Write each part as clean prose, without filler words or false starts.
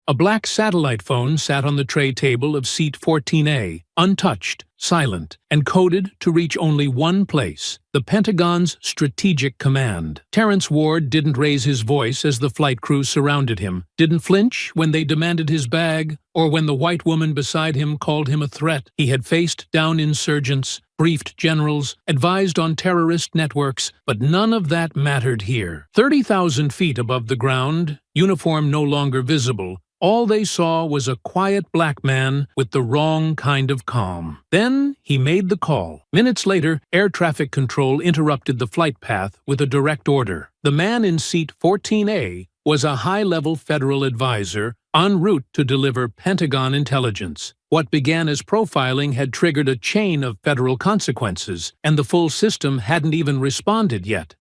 A black satellite phone sat on the tray table of seat 14A, untouched, silent, and coded to reach only one place, the Pentagon's Strategic Command. Terrence Ward didn't raise his voice as the flight crew surrounded him, didn't flinch when they demanded his bag, or when the white woman beside him called him a threat. He had faced down insurgents, briefed generals, advised on terrorist networks, but none of that mattered here. 30,000 feet above the ground, uniform no longer visible, all they saw was a quiet black man with the wrong kind of calm. Then he made the call. Minutes later, air traffic control interrupted the flight path with a direct order. The man in seat 14A was a high-level federal advisor en route to deliver Pentagon intelligence. What began as profiling had triggered a chain of federal consequences, and the full system hadn't even responded yet.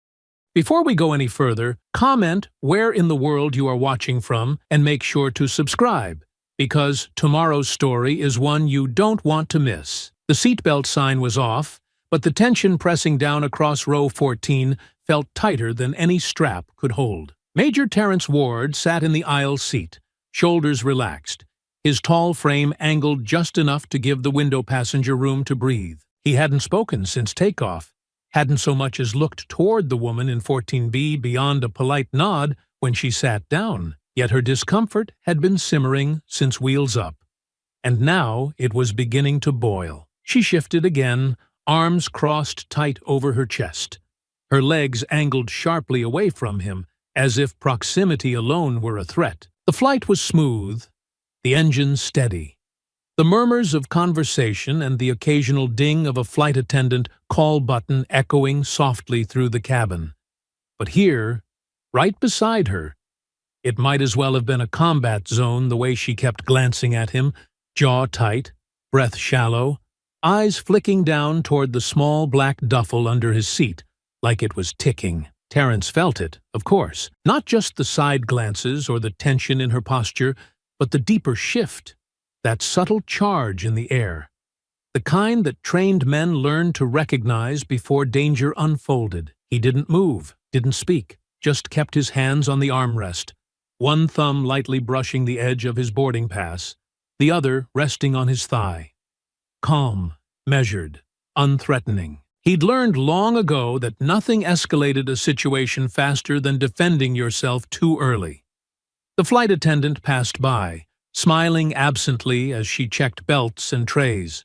Before we go any further, comment where in the world you are watching from and make sure to subscribe, because tomorrow's story is one you don't want to miss. The seatbelt sign was off, but the tension pressing down across row 14 felt tighter than any strap could hold. Major Terrence Ward sat in the aisle seat, shoulders relaxed, his tall frame angled just enough to give the window passenger room to breathe. He hadn't spoken since takeoff, hadn't so much as looked toward the woman in 14B beyond a polite nod when she sat down, yet her discomfort had been simmering since wheels up. And now it was beginning to boil. She shifted again, arms crossed tight over her chest. Her legs angled sharply away from him, as if proximity alone were a threat. The flight was smooth, the engine steady. The murmurs of conversation and the occasional ding of a flight attendant call button echoing softly through the cabin. But here, right beside her, it might as well have been a combat zone the way she kept glancing at him, jaw tight, breath shallow, eyes flicking down toward the small black duffel under his seat, like it was ticking. Terrence felt it, of course, not just the side glances or the tension in her posture, but the deeper shift, that subtle charge in the air, the kind that trained men learned to recognize before danger unfolded. He didn't move, didn't speak, just kept his hands on the armrest, one thumb lightly brushing the edge of his boarding pass, the other resting on his thigh. Calm, measured, unthreatening. He'd learned long ago that nothing escalated a situation faster than defending yourself too early. The flight attendant passed by, smiling absently as she checked belts and trays.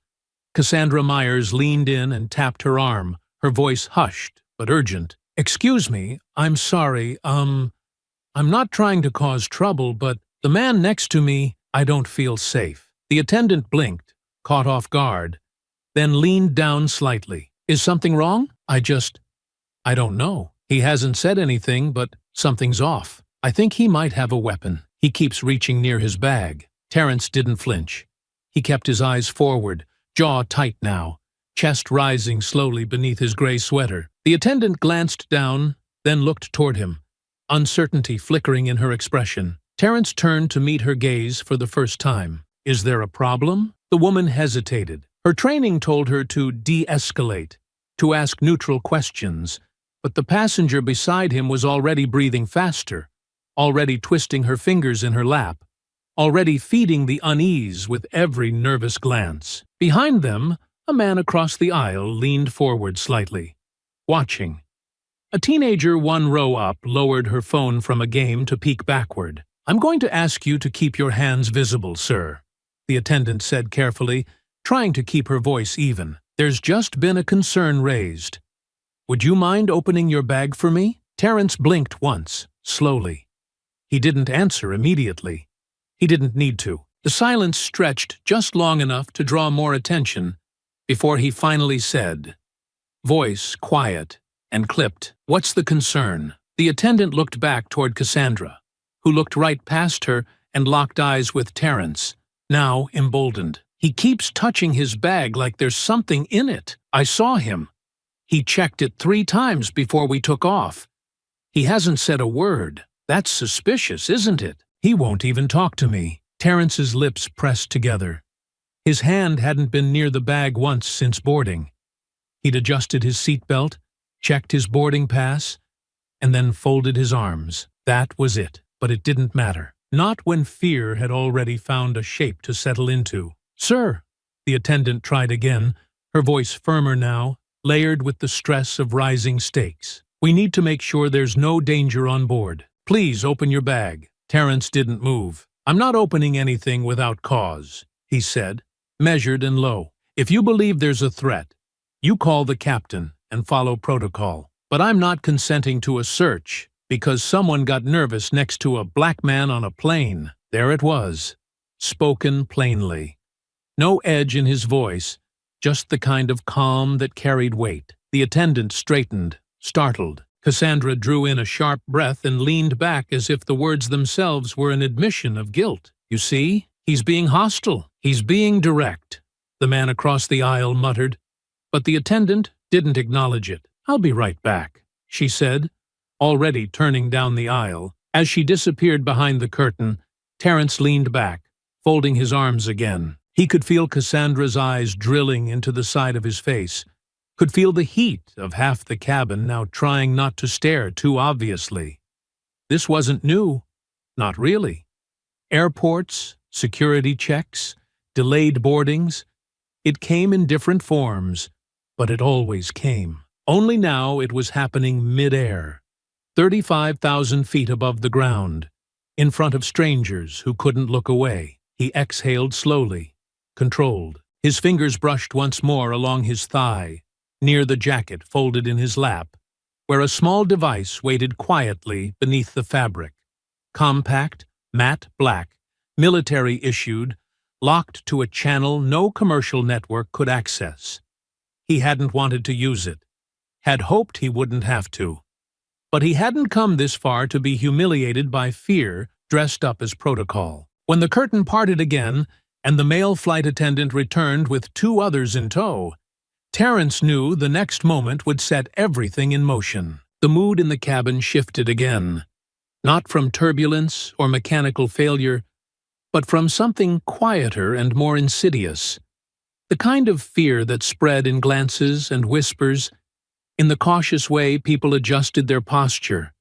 Cassandra Myers leaned in and tapped her arm, her voice hushed but urgent. "Excuse me, I'm sorry, I'm not trying to cause trouble, but the man next to me, I don't feel safe." The attendant blinked, caught off guard, then leaned down slightly. "Is something wrong? I don't know. He hasn't said anything, but something's off. I think he might have a weapon. He keeps reaching near his bag." Terrence didn't flinch. He kept his eyes forward, jaw tight now, chest rising slowly beneath his gray sweater. The attendant glanced down, then looked toward him, uncertainty flickering in her expression. Terrence turned to meet her gaze for the first time. "Is there a problem?" The woman hesitated. Her training told her to de-escalate, to ask neutral questions, but the passenger beside him was already breathing faster, already twisting her fingers in her lap, already feeding the unease with every nervous glance. Behind them, a man across the aisle leaned forward slightly, watching. A teenager one row up lowered her phone from a game to peek backward. "I'm going to ask you to keep your hands visible, sir," the attendant said carefully, trying to keep her voice even. "There's just been a concern raised. Would you mind opening your bag for me?" Terrence blinked once, slowly. He didn't answer immediately. He didn't need to. The silence stretched just long enough to draw more attention before he finally said, voice quiet and clipped, "What's the concern?" The attendant looked back toward Cassandra, who looked right past her and locked eyes with Terrence, now emboldened. "He keeps touching his bag like there's something in it. I saw him. He checked it 3 times before we took off. He hasn't said a word. That's suspicious, isn't it? He won't even talk to me." Terrence's lips pressed together. His hand hadn't been near the bag once since boarding. He'd adjusted his seatbelt, checked his boarding pass, and then folded his arms. That was it, but it didn't matter. Not when fear had already found a shape to settle into. "Sir," the attendant tried again, her voice firmer now, layered with the stress of rising stakes. "We need to make sure there's no danger on board. Please open your bag." Terence didn't move. "I'm not opening anything without cause," he said, measured and low. "If you believe there's a threat, you call the captain and follow protocol. But I'm not consenting to a search because someone got nervous next to a black man on a plane." There it was, spoken plainly. No edge in his voice, just the kind of calm that carried weight. The attendant straightened, startled. Cassandra drew in a sharp breath and leaned back as if the words themselves were an admission of guilt. "You see, he's being hostile. He's being direct," the man across the aisle muttered. But the attendant didn't acknowledge it. "I'll be right back," she said, already turning down the aisle. As she disappeared behind the curtain, Terence leaned back, folding his arms again. He could feel Cassandra's eyes drilling into the side of his face, could feel the heat of half the cabin now trying not to stare too obviously. This wasn't new. Not really. Airports, security checks, delayed boardings. It came in different forms, but it always came. Only now it was happening mid-air, 35,000 feet above the ground, in front of strangers who couldn't look away. He exhaled slowly, controlled. His fingers brushed once more along his thigh, near the jacket folded in his lap, where a small device waited quietly beneath the fabric. Compact, matte black, military-issued, locked to a channel no commercial network could access. He hadn't wanted to use it, had hoped he wouldn't have to. But he hadn't come this far to be humiliated by fear dressed up as protocol. When the curtain parted again, and the male flight attendant returned with 2 others in tow, Terence knew the next moment would set everything in motion. The mood in the cabin shifted again, not from turbulence or mechanical failure, but from something quieter and more insidious. The kind of fear that spread in glances and whispers, in the cautious way people adjusted their posture,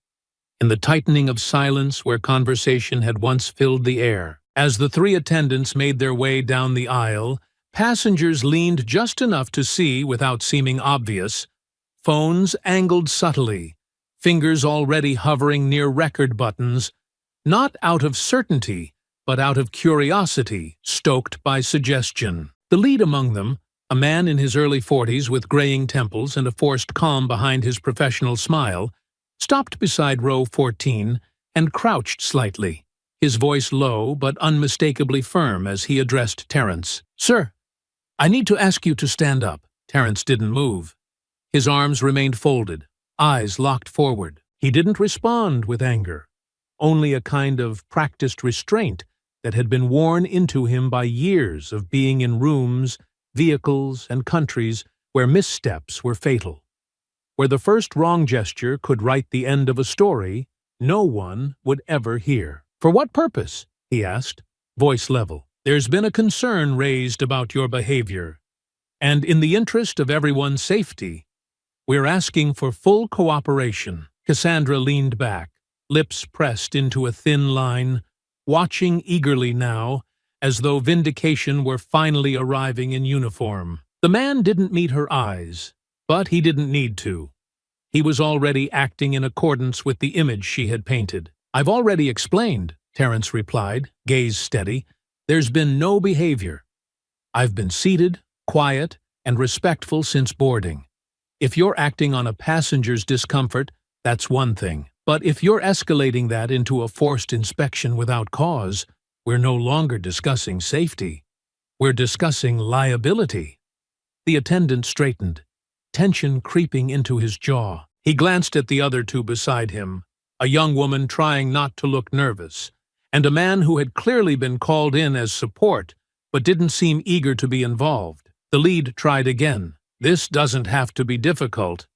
in the tightening of silence where conversation had once filled the air. As the 3 attendants made their way down the aisle, passengers leaned just enough to see without seeming obvious, phones angled subtly, fingers already hovering near record buttons, not out of certainty, but out of curiosity, stoked by suggestion. The lead among them, a man in his early 40s with graying temples and a forced calm behind his professional smile, stopped beside row 14 and crouched slightly, his voice low but unmistakably firm as he addressed Terence. "Sir, I need to ask you to stand up." Terence didn't move. His arms remained folded, eyes locked forward. He didn't respond with anger, only a kind of practiced restraint that had been worn into him by years of being in rooms, vehicles, and countries where missteps were fatal. Where the first wrong gesture could write the end of a story no one would ever hear. "For what purpose?" he asked, voice level. "There's been a concern raised about your behavior, and in the interest of everyone's safety, we're asking for full cooperation." Cassandra leaned back, lips pressed into a thin line, watching eagerly now, as though vindication were finally arriving in uniform. The man didn't meet her eyes, but he didn't need to. He was already acting in accordance with the image she had painted. "I've already explained," Terence replied, gaze steady. "There's been no behavior. I've been seated, quiet, and respectful since boarding. If you're acting on a passenger's discomfort, that's one thing. But if you're escalating that into a forced inspection without cause, we're no longer discussing safety. We're discussing liability." The attendant straightened, tension creeping into his jaw. He glanced at the other 2 beside him, a young woman trying not to look nervous, and a man who had clearly been called in as support, but didn't seem eager to be involved. The lead tried again. "This doesn't have to be difficult.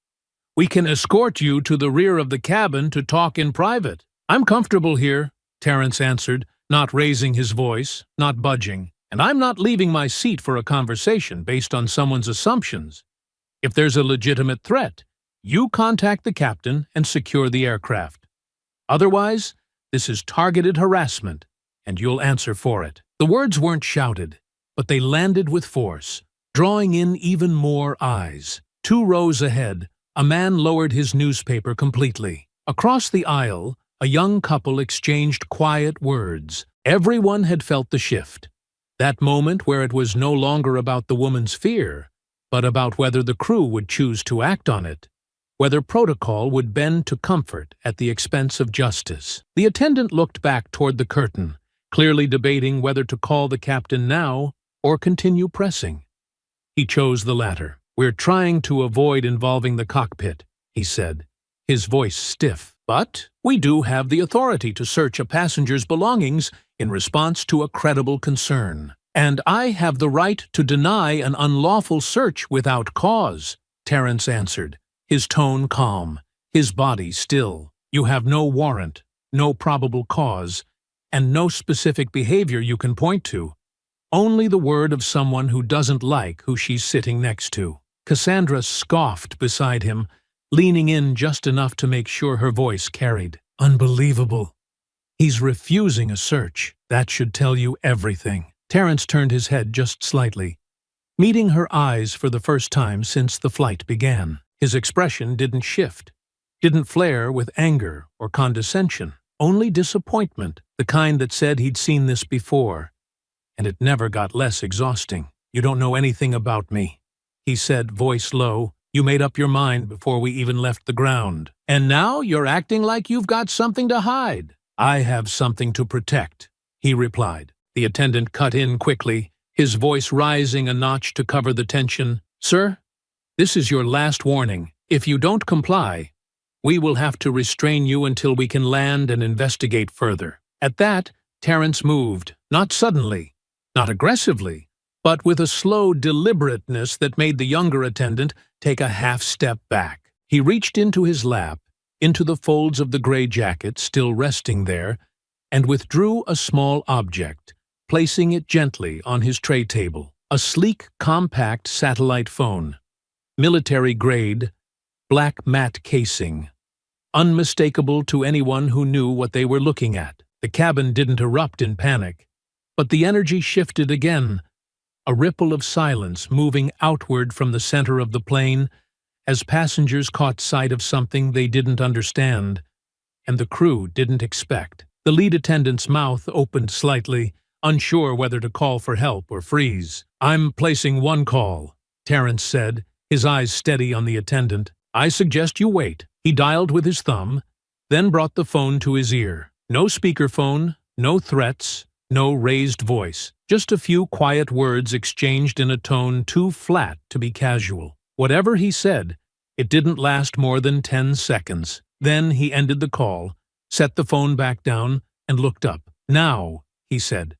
We can escort you to the rear of the cabin to talk in private." "I'm comfortable here," Terence answered, not raising his voice, not budging. "And I'm not leaving my seat for a conversation based on someone's assumptions. If there's a legitimate threat, you contact the captain and secure the aircraft. Otherwise, this is targeted harassment, and you'll answer for it." The words weren't shouted, but they landed with force, drawing in even more eyes. 2 rows ahead, a man lowered his newspaper completely. Across the aisle, a young couple exchanged quiet words. Everyone had felt the shift. That moment where it was no longer about the woman's fear, but about whether the crew would choose to act on it, whether protocol would bend to comfort at the expense of justice. The attendant looked back toward the curtain, clearly debating whether to call the captain now or continue pressing. He chose the latter. "We're trying to avoid involving the cockpit," he said, his voice stiff. "But we do have the authority to search a passenger's belongings in response to a credible concern. And I have the right to deny an unlawful search without cause," Terrence answered, his tone calm, his body still. "You have no warrant, no probable cause, and no specific behavior you can point to. Only the word of someone who doesn't like who she's sitting next to." Cassandra scoffed beside him, leaning in just enough to make sure her voice carried. "Unbelievable. He's refusing a search. That should tell you everything." Terrence turned his head just slightly, meeting her eyes for the first time since the flight began. His expression didn't shift, didn't flare with anger or condescension, only disappointment, the kind that said he'd seen this before, and it never got less exhausting. "You don't know anything about me," he said, voice low. "You made up your mind before we even left the ground. And now you're acting like you've got something to hide." "I have something to protect," he replied. The attendant cut in quickly, his voice rising a notch to cover the tension. "Sir, this is your last warning. If you don't comply, we will have to restrain you until we can land and investigate further." At that, Terrence moved, not suddenly, not aggressively, but with a slow deliberateness that made the younger attendant take a half-step back. He reached into his lap, into the folds of the gray jacket still resting there, and withdrew a small object, placing it gently on his tray table. A sleek, compact satellite phone. Military-grade, black matte casing. Unmistakable to anyone who knew what they were looking at. The cabin didn't erupt in panic, but the energy shifted again, a ripple of silence moving outward from the center of the plane as passengers caught sight of something they didn't understand, and the crew didn't expect. The lead attendant's mouth opened slightly, unsure whether to call for help or freeze. "I'm placing one call," Terrence said, his eyes steady on the attendant. "I suggest you wait." He dialed with his thumb, then brought the phone to his ear. No speakerphone, no threats, no raised voice. Just a few quiet words exchanged in a tone too flat to be casual. Whatever he said, it didn't last more than 10 seconds. Then he ended the call, set the phone back down, and looked up. "Now," he said,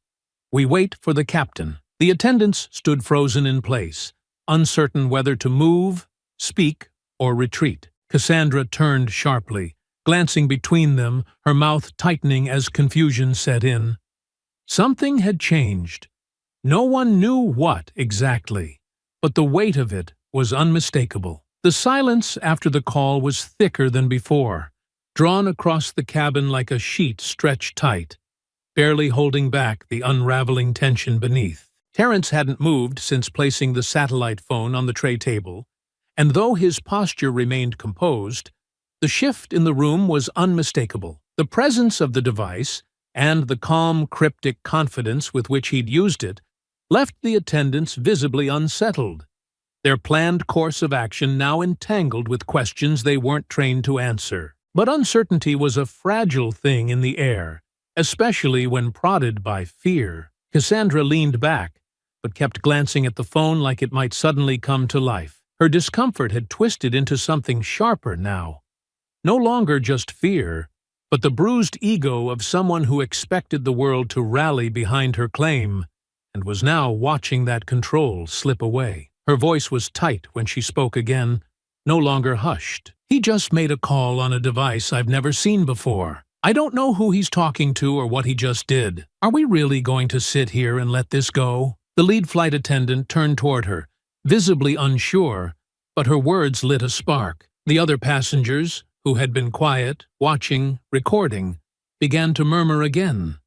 "we wait for the captain." The attendants stood frozen in place, uncertain whether to move, speak, or retreat. Cassandra turned sharply, glancing between them, her mouth tightening as confusion set in. Something had changed. No one knew what exactly, but the weight of it was unmistakable. The silence after the call was thicker than before, drawn across the cabin like a sheet stretched tight, barely holding back the unraveling tension beneath. Terrence hadn't moved since placing the satellite phone on the tray table, and though his posture remained composed, the shift in the room was unmistakable. The presence of the device, and the calm, cryptic confidence with which he'd used it, left the attendants visibly unsettled, their planned course of action now entangled with questions they weren't trained to answer. But uncertainty was a fragile thing in the air, especially when prodded by fear. Cassandra leaned back, but kept glancing at the phone like it might suddenly come to life. Her discomfort had twisted into something sharper now. No longer just fear, but the bruised ego of someone who expected the world to rally behind her claim, and was now watching that control slip away. Her voice was tight when she spoke again, no longer hushed. "He just made a call on a device I've never seen before. I don't know who he's talking to or what he just did. Are we really going to sit here and let this go?" The lead flight attendant turned toward her, visibly unsure, but her words lit a spark. The other passengers, who had been quiet, watching, recording, began to murmur again.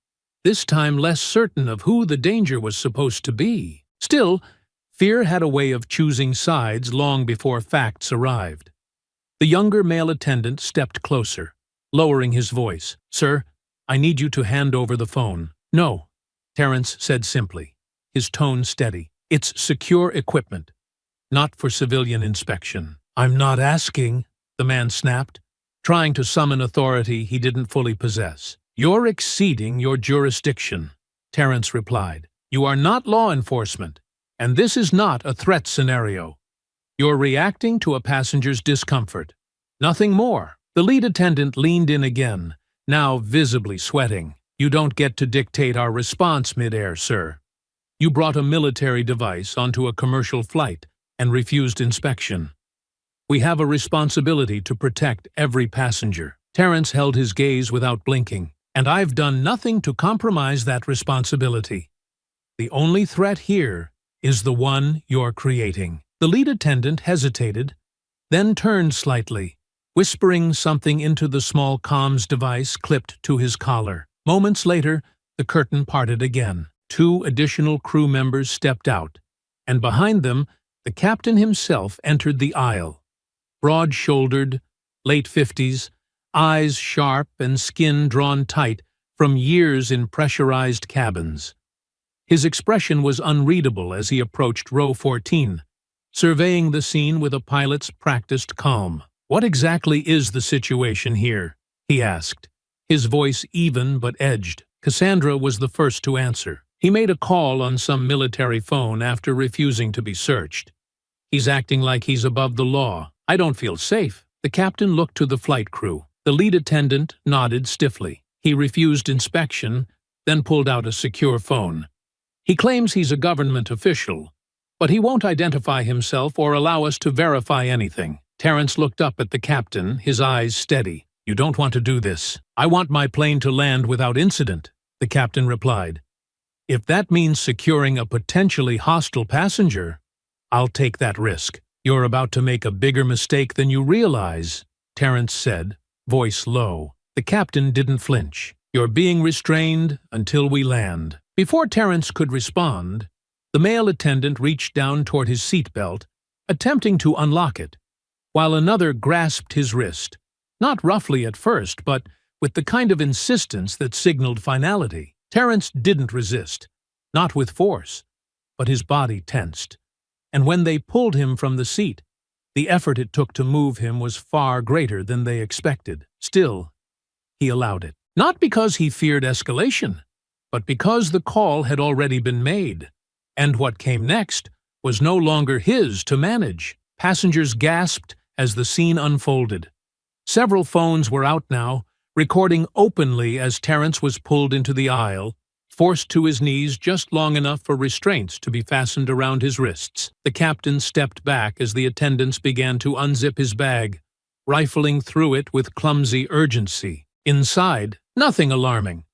this time less certain of who the danger was supposed to be. Still, fear had a way of choosing sides long before facts arrived. The younger male attendant stepped closer, lowering his voice. "Sir, I need you to hand over the phone." "No," Terrence said simply, his tone steady. "It's secure equipment, not for civilian inspection." "I'm not asking," the man snapped, trying to summon authority he didn't fully possess. "You're exceeding your jurisdiction," Terrence replied. "You are not law enforcement, and this is not a threat scenario. You're reacting to a passenger's discomfort. Nothing more." The lead attendant leaned in again, now visibly sweating. "You don't get to dictate our response mid-air, sir. You brought a military device onto a commercial flight and refused inspection. We have a responsibility to protect every passenger." Terrence held his gaze without blinking. "And I've done nothing to compromise that responsibility. The only threat here is the one you're creating." The lead attendant hesitated, then turned slightly, whispering something into the small comms device clipped to his collar. Moments later, the curtain parted again. 2 additional crew members stepped out, and behind them, the captain himself entered the aisle. Broad-shouldered, late 50s, eyes sharp and skin drawn tight from years in pressurized cabins. His expression was unreadable as he approached row 14, surveying the scene with a pilot's practiced calm. "What exactly is the situation here?" he asked, his voice even but edged. Cassandra was the first to answer. "He made a call on some military phone after refusing to be searched. He's acting like he's above the law. I don't feel safe." The captain looked to the flight crew. The lead attendant nodded stiffly. "He refused inspection, then pulled out a secure phone. He claims he's a government official, but he won't identify himself or allow us to verify anything." Terrence looked up at the captain, his eyes steady. "You don't want to do this." "I want my plane to land without incident," the captain replied. "If that means securing a potentially hostile passenger, I'll take that risk." "You're about to make a bigger mistake than you realize," Terrence said, voice low. The captain didn't flinch. "You're being restrained until we land." Before Terrence could respond, the male attendant reached down toward his seatbelt, attempting to unlock it, while another grasped his wrist, not roughly at first, but with the kind of insistence that signaled finality. Terrence didn't resist, not with force, but his body tensed. And when they pulled him from the seat, the effort it took to move him was far greater than they expected. Still, he allowed it. Not because he feared escalation, but because the call had already been made, and what came next was no longer his to manage. Passengers gasped as the scene unfolded. Several phones were out now, recording openly as Terrence was pulled into the aisle, forced to his knees just long enough for restraints to be fastened around his wrists. The captain stepped back as the attendants began to unzip his bag, rifling through it with clumsy urgency. Inside, nothing alarming.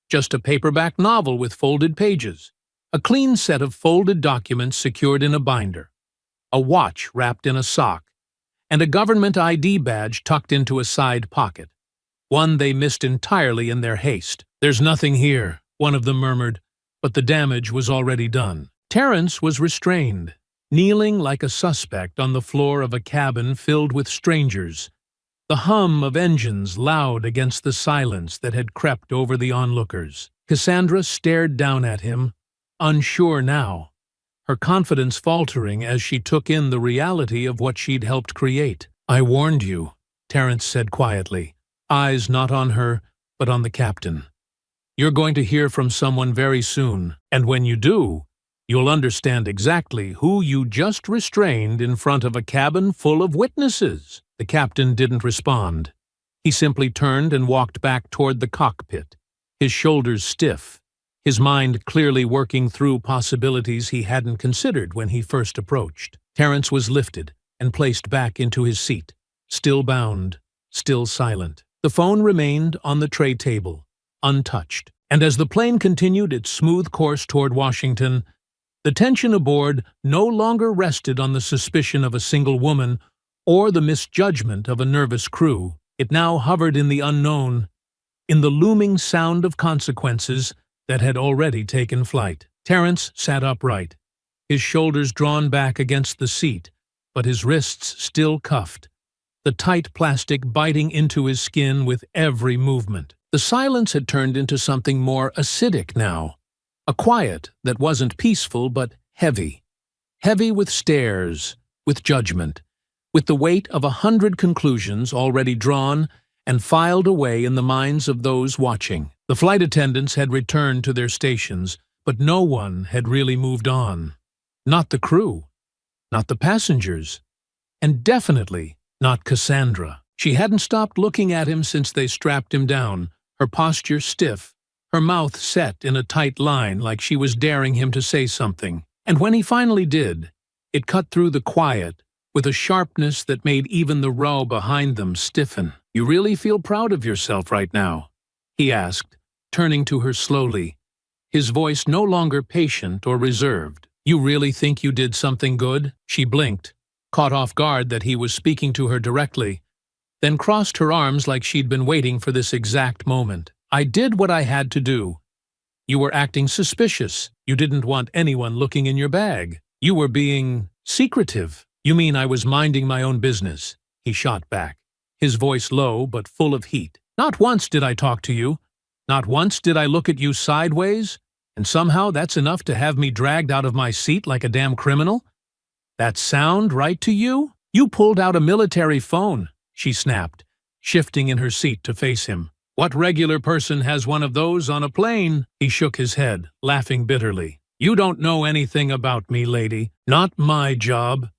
Just a paperback novel with folded pages, a clean set of folded documents secured in a binder, a watch wrapped in a sock, and a government ID badge tucked into a side pocket, one they missed entirely in their haste. "There's nothing here," one of them murmured, but the damage was already done. Terrence was restrained, kneeling like a suspect on the floor of a cabin filled with strangers, the hum of engines loud against the silence that had crept over the onlookers. Cassandra stared down at him, unsure now, her confidence faltering as she took in the reality of what she'd helped create. "I warned you," Terrence said quietly, eyes not on her, but on the captain. "You're going to hear from someone very soon, and when you do, you'll understand exactly who you just restrained in front of a cabin full of witnesses." The captain didn't respond. He simply turned and walked back toward the cockpit, his shoulders stiff, his mind clearly working through possibilities he hadn't considered when he first approached. Terrence was lifted and placed back into his seat, still bound, still silent. The phone remained on the tray table, untouched, and as the plane continued its smooth course toward Washington, the tension aboard no longer rested on the suspicion of a single woman or the misjudgment of a nervous crew. It now hovered in the unknown, in the looming sound of consequences that had already taken flight. Terence sat upright, his shoulders drawn back against the seat, but his wrists still cuffed, the tight plastic biting into his skin with every movement. The silence had turned into something more acidic now, a quiet that wasn't peaceful but heavy. Heavy with stares, with judgment, with the weight of 100 conclusions already drawn and filed away in the minds of those watching. The flight attendants had returned to their stations, but no one had really moved on. Not the crew, not the passengers, and definitely not Cassandra. She hadn't stopped looking at him since they strapped him down, her posture stiff, her mouth set in a tight line like she was daring him to say something. And when he finally did, it cut through the quiet with a sharpness that made even the row behind them stiffen. "You really feel proud of yourself right now?" he asked, turning to her slowly, his voice no longer patient or reserved. "You really think you did something good?" She blinked, caught off guard that he was speaking to her directly, then crossed her arms like she'd been waiting for this exact moment. "I did what I had to do. You were acting suspicious. You didn't want anyone looking in your bag. You were being secretive." "You mean I was minding my own business?" he shot back, his voice low but full of heat. "Not once did I talk to you. Not once did I look at you sideways, and somehow that's enough to have me dragged out of my seat like a damn criminal? That sound right to you? You pulled out a military phone," she snapped, shifting in her seat to face him. "What regular person has one of those on a plane?" He shook his head, laughing bitterly. "You don't know anything about me, lady. Not my job,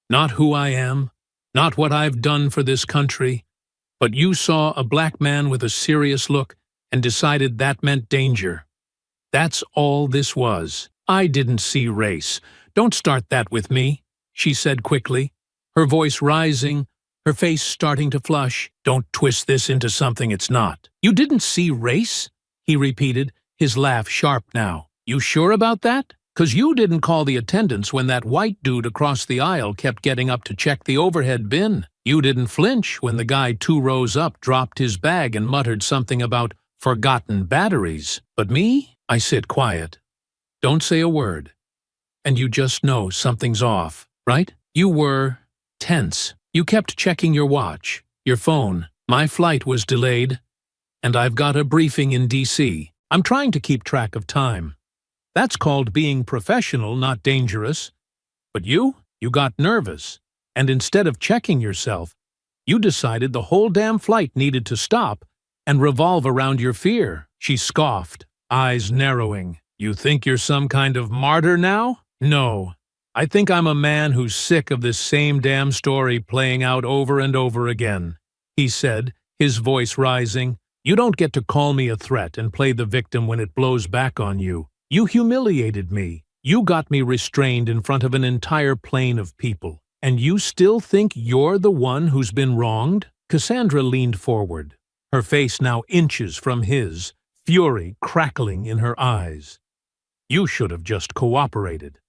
not who I am, not what I've done for this country. But you saw a black man with a serious look and decided that meant danger. That's all this was. I didn't see race. Don't start that with me," she said quickly, her voice rising, her face starting to flush. "Don't twist this into something it's not." "You didn't see race?" he repeated, his laugh sharp now. "You sure about that? 'Cause you didn't call the attendants when that white dude across the aisle kept getting up to check the overhead bin. You didn't flinch when the guy 2 rows up dropped his bag and muttered something about forgotten batteries. But me? I sit quiet. Don't say a word. And you just know something's off, right? You were tense. You kept checking your watch, your phone. My flight was delayed, and I've got a briefing in D.C. I'm trying to keep track of time. That's called being professional, not dangerous. But you got nervous, and instead of checking yourself, you decided the whole damn flight needed to stop and revolve around your fear. She scoffed, eyes narrowing. You think you're some kind of martyr now? No. I think I'm a man who's sick of this same damn story playing out over and over again, he said, his voice rising. You don't get to call me a threat and play the victim when it blows back on you. You humiliated me. You got me restrained in front of an entire plane of people. And you still think you're the one who's been wronged? Cassandra leaned forward, her face now inches from his, fury crackling in her eyes. You should have just cooperated.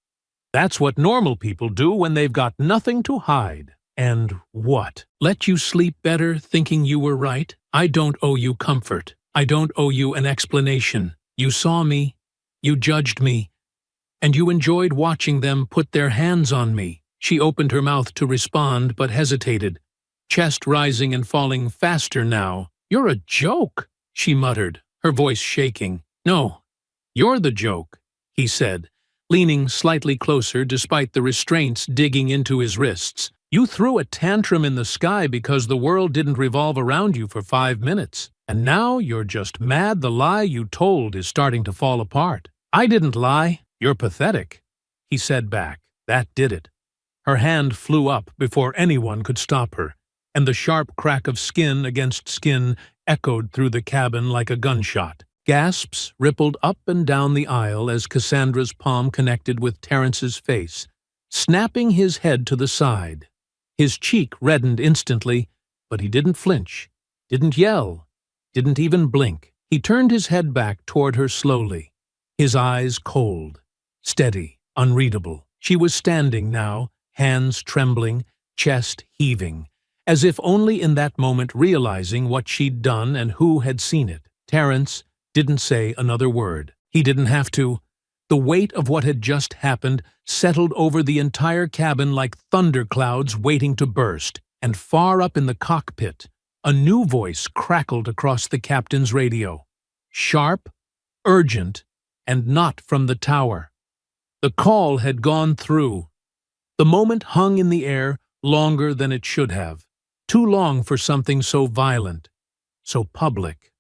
That's what normal people do when they've got nothing to hide. And what? Let you sleep better thinking you were right? I don't owe you comfort. I don't owe you an explanation. You saw me. You judged me, and you enjoyed watching them put their hands on me. She opened her mouth to respond, but hesitated, chest rising and falling faster now. You're a joke, she muttered, her voice shaking. No, you're the joke, he said, leaning slightly closer despite the restraints digging into his wrists. You threw a tantrum in the sky because the world didn't revolve around you for 5 minutes. And now you're just mad the lie you told is starting to fall apart. I didn't lie. You're pathetic, he said back. That did it. Her hand flew up before anyone could stop her, and the sharp crack of skin against skin echoed through the cabin like a gunshot. Gasps rippled up and down the aisle as Cassandra's palm connected with Terrence's face, snapping his head to the side. His cheek reddened instantly, but he didn't flinch, didn't yell, didn't even blink. He turned his head back toward her slowly, his eyes cold, steady, unreadable. She was standing now, hands trembling, chest heaving, as if only in that moment realizing what she'd done and who had seen it. Terrence didn't say another word. He didn't have to. The weight of what had just happened settled over the entire cabin like thunderclouds waiting to burst, and far up in the cockpit, a new voice crackled across the captain's radio. Sharp, urgent, and not from the tower. The call had gone through. The moment hung in the air longer than it should have. Too long for something so violent, so public,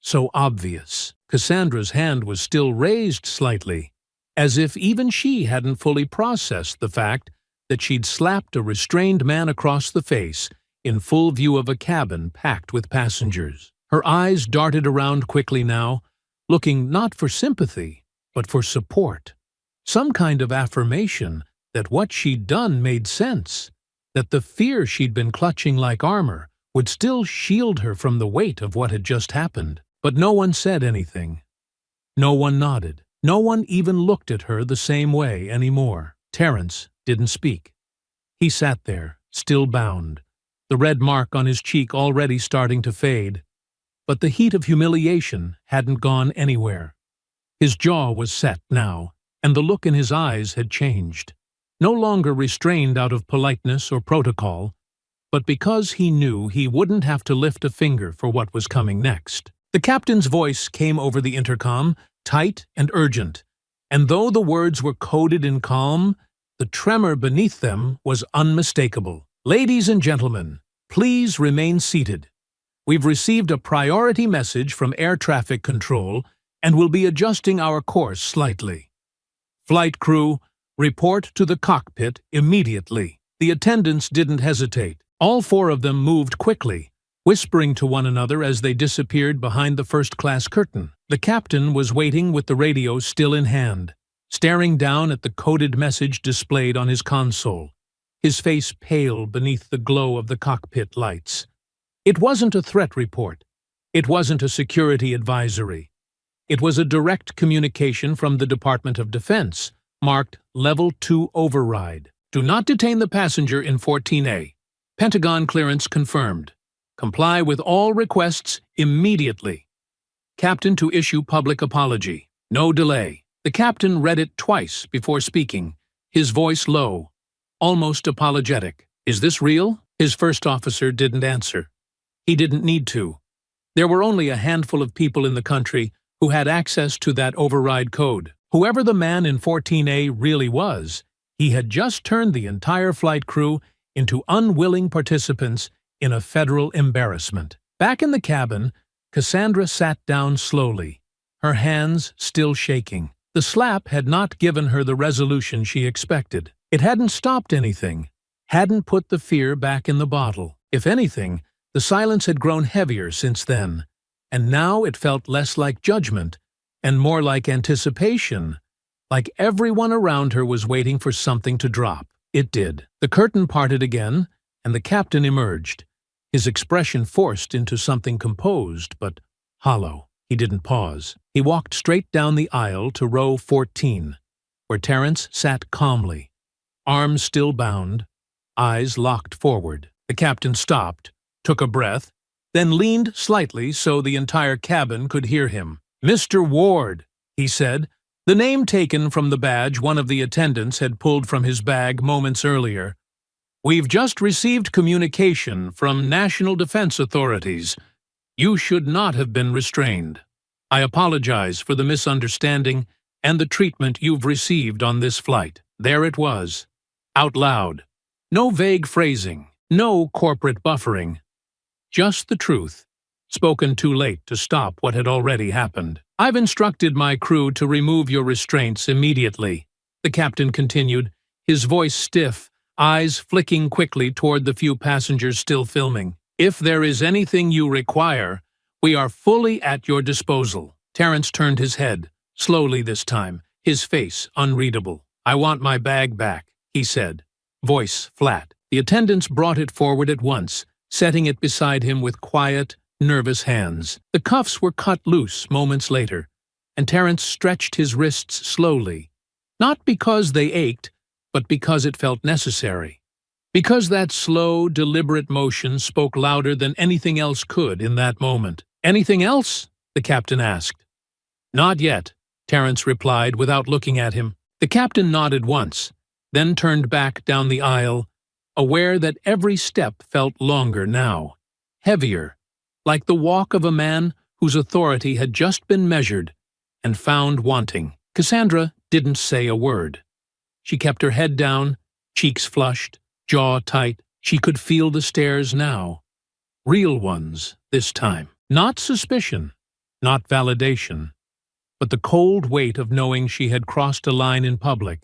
so obvious. Cassandra's hand was still raised slightly, as if even she hadn't fully processed the fact that she'd slapped a restrained man across the face in full view of a cabin packed with passengers. Her eyes darted around quickly now, looking not for sympathy, but for support. Some kind of affirmation that what she'd done made sense, that the fear she'd been clutching like armor would still shield her from the weight of what had just happened. But no one said anything. No one nodded. No one even looked at her the same way anymore. Terence didn't speak. He sat there, still bound, the red mark on his cheek already starting to fade. But the heat of humiliation hadn't gone anywhere. His jaw was set now, and the look in his eyes had changed. No longer restrained out of politeness or protocol, but because he knew he wouldn't have to lift a finger for what was coming next. The captain's voice came over the intercom, tight and urgent, and though the words were coded in calm, the tremor beneath them was unmistakable. Ladies and gentlemen, please remain seated. We've received a priority message from air traffic control and will be adjusting our course slightly. Flight crew, report to the cockpit immediately. The attendants didn't hesitate. All four of them moved quickly, whispering to one another as they disappeared behind the first-class curtain. The captain was waiting with the radio still in hand, staring down at the coded message displayed on his console, his face pale beneath the glow of the cockpit lights. It wasn't a threat report. It wasn't a security advisory. It was a direct communication from the Department of Defense, marked Level 2 Override. Do not detain the passenger in 14A. Pentagon clearance confirmed. Comply with all requests immediately. Captain to issue public apology. No delay. The captain read it twice before speaking, his voice low, almost apologetic. Is this real? His first officer didn't answer. He didn't need to. There were only a handful of people in the country who had access to that override code. Whoever the man in 14A really was, he had just turned the entire flight crew into unwilling participants in a federal embarrassment. Back in the cabin, Cassandra sat down slowly, her hands still shaking. The slap had not given her the resolution she expected. It hadn't stopped anything, hadn't put the fear back in the bottle. If anything, the silence had grown heavier since then, and now it felt less like judgment and more like anticipation, like everyone around her was waiting for something to drop. It did. The curtain parted again, and the captain emerged, his expression forced into something composed but hollow. He didn't pause. He walked straight down the aisle to row 14, where Terence sat calmly, arms still bound, eyes locked forward. The captain stopped, took a breath, then leaned slightly so the entire cabin could hear him. "Mr. Ward," he said, the name taken from the badge one of the attendants had pulled from his bag moments earlier. "We've just received communication from national defense authorities. You should not have been restrained. I apologize for the misunderstanding and the treatment you've received on this flight." There it was, out loud. No vague phrasing, no corporate buffering. Just the truth, spoken too late to stop what had already happened. "I've instructed my crew to remove your restraints immediately," the captain continued, his voice stiff, eyes flicking quickly toward the few passengers still filming. "If there is anything you require, we are fully at your disposal." Terence turned his head, slowly this time, his face unreadable. "I want my bag back," he said, voice flat. The attendants brought it forward at once, setting it beside him with quiet, nervous hands. The cuffs were cut loose moments later, and Terence stretched his wrists slowly, not because they ached, but because it felt necessary. Because that slow, deliberate motion spoke louder than anything else could in that moment. "Anything else?" the captain asked. "Not yet," Terence replied without looking at him. The captain nodded once, then turned back down the aisle, aware that every step felt longer now, heavier, like the walk of a man whose authority had just been measured and found wanting. Cassandra didn't say a word. She kept her head down, cheeks flushed, jaw tight. She could feel the stares now. Real ones, this time. Not suspicion, not validation, but the cold weight of knowing she had crossed a line in public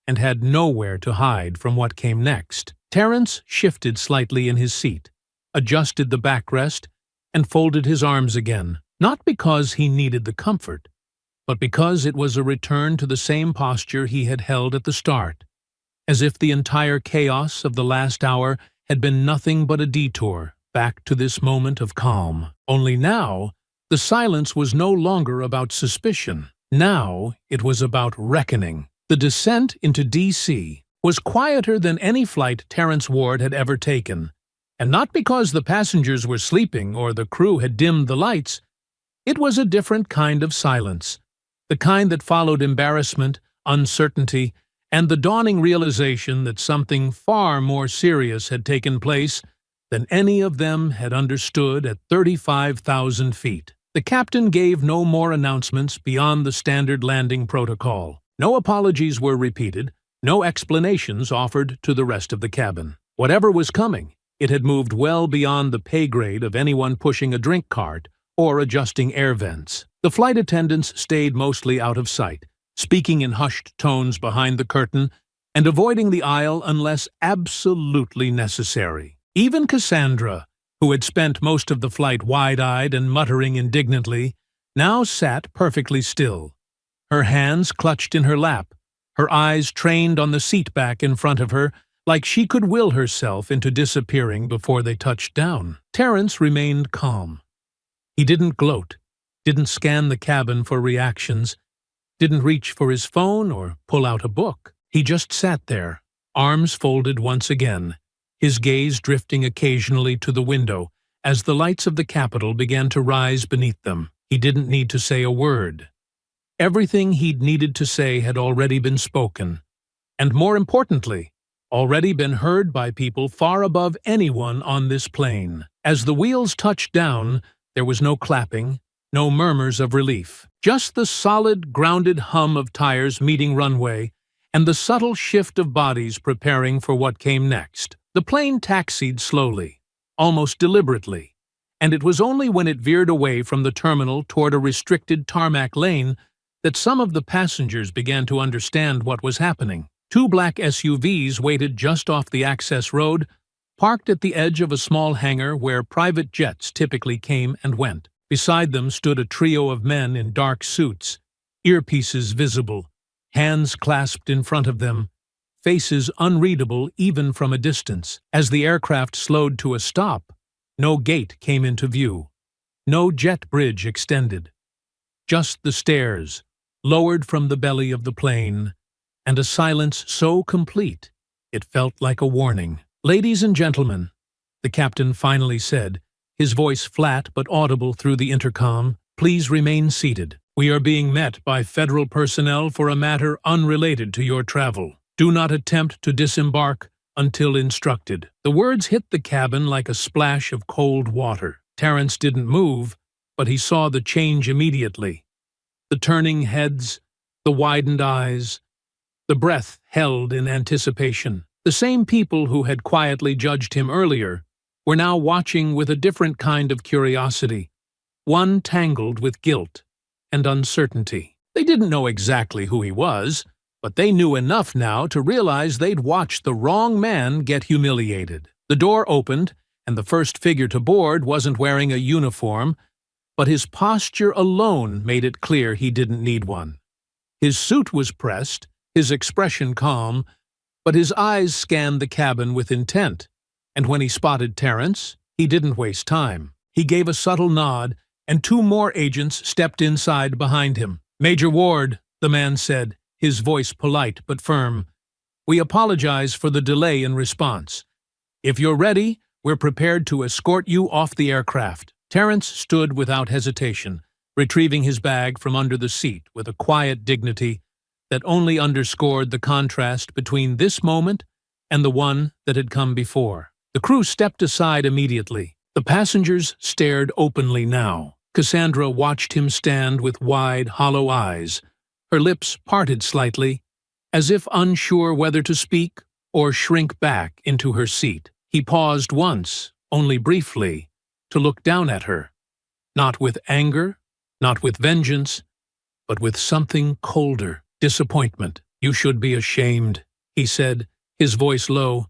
and had nowhere to hide from what came next. Terence shifted slightly in his seat, adjusted the backrest, and folded his arms again, not because he needed the comfort, but because it was a return to the same posture he had held at the start, as if the entire chaos of the last hour had been nothing but a detour back to this moment of calm. Only now, the silence was no longer about suspicion. Now it was about reckoning. The descent into D.C. was quieter than any flight Terence Ward had ever taken, and not because the passengers were sleeping or the crew had dimmed the lights. It was a different kind of silence, the kind that followed embarrassment, uncertainty, and the dawning realization that something far more serious had taken place than any of them had understood at 35,000 feet. The captain gave no more announcements beyond the standard landing protocol. No apologies were repeated, no explanations offered to the rest of the cabin. Whatever was coming, it had moved well beyond the pay grade of anyone pushing a drink cart or adjusting air vents. The flight attendants stayed mostly out of sight, speaking in hushed tones behind the curtain and avoiding the aisle unless absolutely necessary. Even Cassandra, who had spent most of the flight wide-eyed and muttering indignantly, now sat perfectly still, her hands clutched in her lap, her eyes trained on the seat back in front of her, like she could will herself into disappearing before they touched down. Terence remained calm. He didn't gloat, didn't scan the cabin for reactions, didn't reach for his phone or pull out a book. He just sat there, arms folded once again, his gaze drifting occasionally to the window as the lights of the Capitol began to rise beneath them. He didn't need to say a word. Everything he'd needed to say had already been spoken, and more importantly, already been heard by people far above anyone on this plane. As the wheels touched down, there was no clapping, no murmurs of relief, just the solid, grounded hum of tires meeting runway and the subtle shift of bodies preparing for what came next. The plane taxied slowly, almost deliberately, and it was only when it veered away from the terminal toward a restricted tarmac lane that some of the passengers began to understand what was happening. Two black SUVs waited just off the access road, parked at the edge of a small hangar where private jets typically came and went. Beside them stood a trio of men in dark suits, earpieces visible, hands clasped in front of them, faces unreadable even from a distance. As the aircraft slowed to a stop, no gate came into view, no jet bridge extended. Just the stairs, lowered from the belly of the plane, and a silence so complete it felt like a warning. "Ladies and gentlemen," the captain finally said, his voice flat but audible through the intercom, "please remain seated. We are being met by federal personnel for a matter unrelated to your travel. Do not attempt to disembark until instructed." The words hit the cabin like a splash of cold water. Terence didn't move, but he saw the change immediately. The turning heads, the widened eyes, the breath held in anticipation. The same people who had quietly judged him earlier were now watching with a different kind of curiosity, one tangled with guilt and uncertainty. They didn't know exactly who he was, but they knew enough now to realize they'd watched the wrong man get humiliated. The door opened, and the first figure to board wasn't wearing a uniform, but his posture alone made it clear he didn't need one. His suit was pressed, his expression calm, but his eyes scanned the cabin with intent, and when he spotted Terence, he didn't waste time. He gave a subtle nod, and two more agents stepped inside behind him. "Major Ward," the man said, his voice polite but firm, "we apologize for the delay in response. If you're ready, we're prepared to escort you off the aircraft." Terence stood without hesitation, retrieving his bag from under the seat with a quiet dignity that only underscored the contrast between this moment and the one that had come before. The crew stepped aside immediately. The passengers stared openly now. Cassandra watched him stand with wide, hollow eyes, her lips parted slightly, as if unsure whether to speak or shrink back into her seat. He paused once, only briefly, to look down at her, not with anger, not with vengeance, but with something colder, disappointment. "You should be ashamed," he said, his voice low,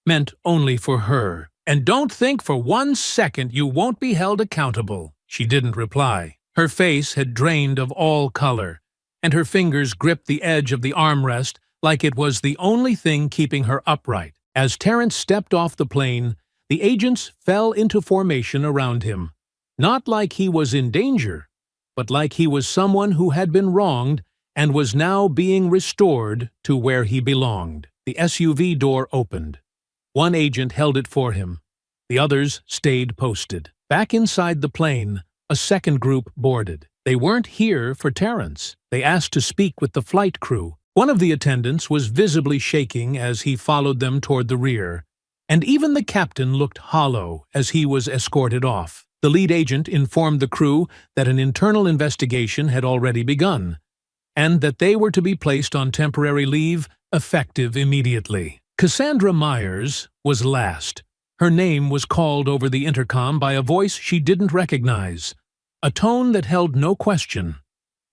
meant only for her. "And don't think for 1 second you won't be held accountable." She didn't reply. Her face had drained of all color, and her fingers gripped the edge of the armrest like it was the only thing keeping her upright. As Terrence stepped off the plane, the agents fell into formation around him. Not like he was in danger, but like he was someone who had been wronged and was now being restored to where he belonged. The SUV door opened. One agent held it for him. The others stayed posted. Back inside the plane, a second group boarded. They weren't here for Terrence. They asked to speak with the flight crew. One of the attendants was visibly shaking as he followed them toward the rear, and even the captain looked hollow as he was escorted off. The lead agent informed the crew that an internal investigation had already begun, and that they were to be placed on temporary leave, effective immediately. Cassandra Myers was last. Her name was called over the intercom by a voice she didn't recognize, a tone that held no question,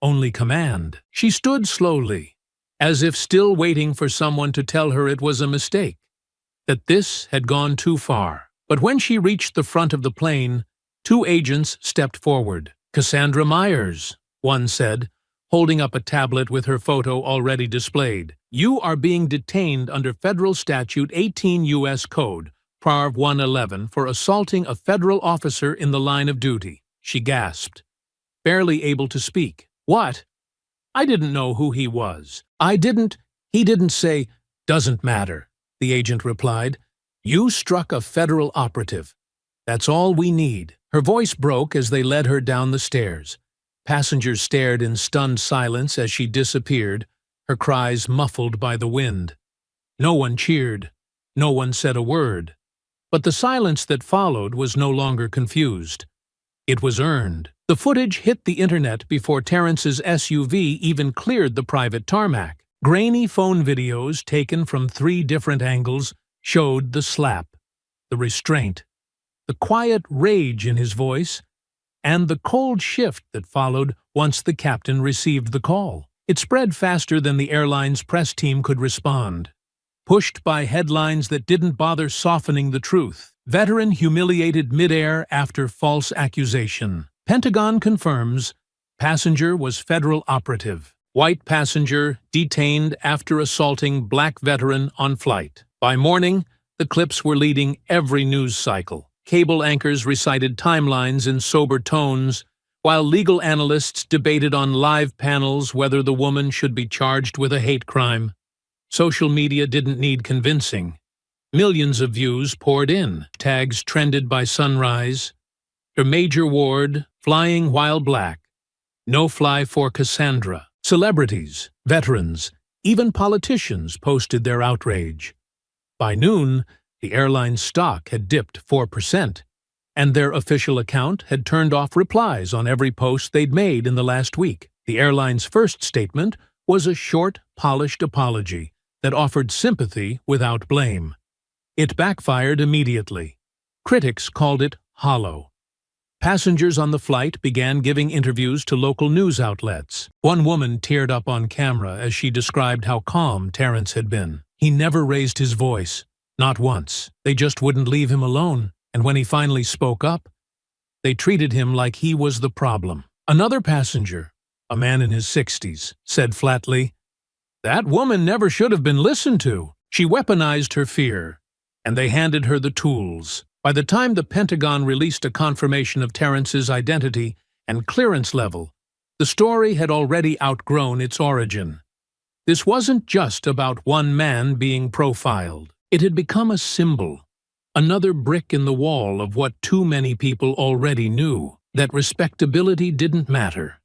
only command. She stood slowly, as if still waiting for someone to tell her it was a mistake, that this had gone too far. But when she reached the front of the plane, 2 agents stepped forward. "Cassandra Myers," one said, holding up a tablet with her photo already displayed. "You are being detained under Federal Statute 18 U.S. Code, Parv 111, for assaulting a federal officer in the line of duty." She gasped, barely able to speak. "What? I didn't know who he was. He didn't say." "Doesn't matter," the agent replied. "You struck a federal operative. That's all we need." Her voice broke as they led her down the stairs. Passengers stared in stunned silence as she disappeared, her cries muffled by the wind. No one cheered. No one said a word. But the silence that followed was no longer confused. It was earned. The footage hit the internet before Terrence's SUV even cleared the private tarmac. Grainy phone videos taken from 3 different angles showed the slap, the restraint, the quiet rage in his voice, and the cold shift that followed once the captain received the call. It spread faster than the airline's press team could respond. Pushed by headlines that didn't bother softening the truth. Veteran humiliated midair after false accusation. Pentagon confirms passenger was federal operative. White passenger detained after assaulting black veteran on flight. By morning, the clips were leading every news cycle. Cable anchors recited timelines in sober tones, while legal analysts debated on live panels whether the woman should be charged with a hate crime. Social media didn't need convincing. Millions of views poured in. Tags trended by sunrise. Her major ward, flying while black. No fly for Cassandra. Celebrities, veterans, even politicians posted their outrage. By noon, the airline's stock had dipped 4%, and their official account had turned off replies on every post they'd made in the last week. The airline's first statement was a short, polished apology that offered sympathy without blame. It backfired immediately. Critics called it hollow. Passengers on the flight began giving interviews to local news outlets. One woman teared up on camera as she described how calm Terrence had been. He never raised his voice. Not once. They just wouldn't leave him alone, and when he finally spoke up, they treated him like he was the problem. Another passenger, a man in his 60s, said flatly, "That woman never should have been listened to. She weaponized her fear, and they handed her the tools." By the time the Pentagon released a confirmation of Terrence's identity and clearance level, the story had already outgrown its origin. This wasn't just about one man being profiled. It had become a symbol, another brick in the wall of what too many people already knew. that respectability didn't matter,